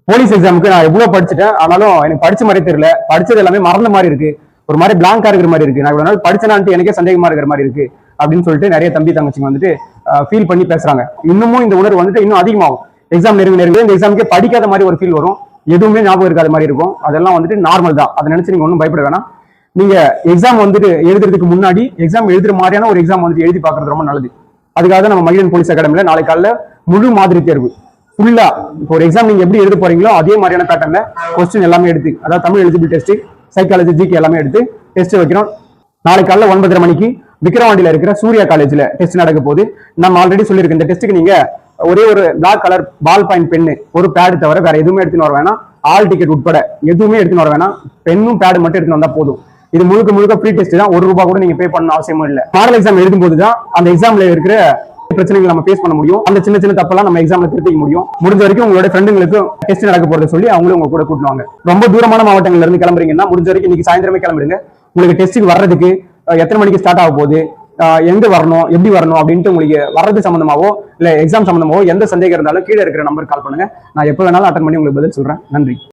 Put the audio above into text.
Police எக்ஸாமுக்கு நான் எவ்வளவு படிச்சுட்டேன், ஆனாலும் எனக்கு படிச்ச மாதிரி தெரியல. படிச்சது எல்லாமே மறந்த மாதிரி இருக்கு, ஒரு மாதிரி பிளாங்கா இருக்கிற மாதிரி இருக்கு. நான் இவ்வளவு நாள் படிச்சனான்ட்டு எனக்கே சந்தேகமா இருக்கிற மாதிரி இருக்கு அப்படின்னு சொல்லிட்டு நிறைய தம்பி தங்கச்சிங்க வந்துட்டு ஃபீல் பண்ணி பேசுறாங்க. இன்னமும் இந்த உணர்வு வந்துட்டு இன்னும் அதிகமாகும். எக்ஸாம் நெருங்க இந்த எக்ஸாமுக்கே படிக்காத மாதிரி ஒரு ஃபீல் வரும், எதுவுமே ஞாபகம் இருக்காத மாதிரி இருக்கும். அதெல்லாம் வந்துட்டு நார்மல் தான். அதை நினைச்சு நீங்க ஒன்றும் பயப்பட வேணாம். நீங்க எக்ஸாம் வந்துட்டு எழுதுறதுக்கு முன்னாடி எக்ஸாம் எழுதுற மாதிரியான ஒரு எக்ஸாம் வந்துட்டு எழுதி பார்க்கறது ரொம்ப நல்லது. அதுக்காக தான் நம்ம மகிழன் போலீஸ் அகாடமில நாளை காலைல முழு மாதிரி தேர்வு ஃபுல்லா ஒரு எக்ஸாம் நீங்க எப்படி எழுத போறீங்களோ அதே மாதிரியான பேட்டர்ல கொஸ்டின் எல்லாமே எடுத்து, அதாவது Tamil eligible test, psychology, GK எல்லாமே எடுத்து டெஸ்ட் வைக்கிறோம். நாளை காலைல 9:30 மணிக்கு விக்கிரவாண்டியில இருக்கிற சூர்யா காலேஜ்ல டெஸ்ட் நடக்க போகுது. நம்ம ஆல்ரெடி சொல்லியிருக்கேன், இந்த டெஸ்ட்டுக்கு நீங்க ஒரே ஒரு black colour ball point pen, ஒரு பேடு தவிர வேற எதுவுமே எடுத்துன்னு வர வேணாம். ஆல் டிக்கெட் உட்பட எதுவுமே எடுத்துன்னு வர வேணாம். பெண்ணும் பேடு மட்டும் எடுத்துன்னு வந்தா போதும். இது முழுக்க முழுக்க ஃப்ரீ டெஸ்ட் தான். ₹1 கூட நீங்க பே பண்ண அவசியமும் இல்லை. மாடல் எக்ஸாம் எழுதும் போது தான் அந்த எக்ஸாம்ல இருக்கிற பிரச்சனைகள் நம்ம ஃபேஸ் பண்ண முடியும். அந்த சின்ன சின்ன தப்பெல்லாம் நம்ம எக்ஸாம்ல திருத்திக்க முடியும். முடிஞ்ச வரைக்கும் உங்களோட ஃப்ரெண்டுங்களுக்கு டெஸ்ட் நடக்க போறதை சொல்லி அவங்களும் உங்க கூட கூட்டுவாங்க. ரொம்ப தூரமான மாவட்டங்கள்ல இருந்து கிளம்புறீங்கன்னா முடிஞ்ச வரைக்கும் இன்னைக்கு சாயந்தரமே கிளம்பிடுங்க. உங்களுக்கு டெஸ்ட்டுக்கு வர்றதுக்கு எத்தனை மணிக்கு ஸ்டார்ட் ஆக போகுது, எங்க வரணும், எப்படி வரணும் அப்படின்ட்டு உங்களுக்கு வர்றது சம்பந்தமாவோ இல்ல எக்ஸாம் சம்பந்தமாவோ எந்த சந்தேகம் இருந்தாலும் கீழே இருக்கிற நம்பருக்கு கால் பண்ணுங்க. நான் எப்போ வேணாலும் அட்டன் பண்ணி உங்களுக்கு பதில் சொல்றேன். நன்றி.